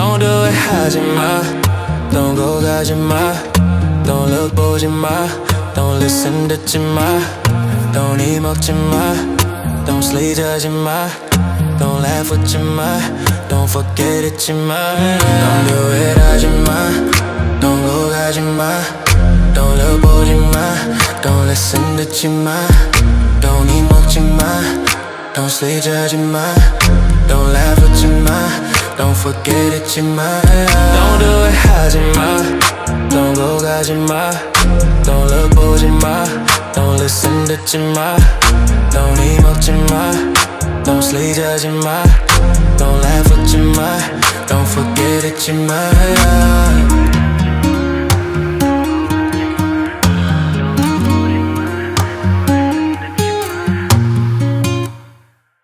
Don't do it 하지마. Don't go 가지마. Don't look 보지마. Don't listen 듣지마. Don't eat 먹지마. Don't sleep 자지마. Don't laugh 웃지마. Don't forget 잊지마. Don't do it 하지마. Don't go 가지마. Don't look 보지마. Don't listen 듣지마. Don't eat 먹지마. Don't sleep 자지마. Don't laugh 웃지마. Don't forget 잊지마. Don't do it 하지마. Don't go 가지마. Don't look 보지마. Don't listen 듣지마. Don't eat 먹지마. Don't sleep 자지마. Don't laugh 웃지마. Don't forget 잊지마.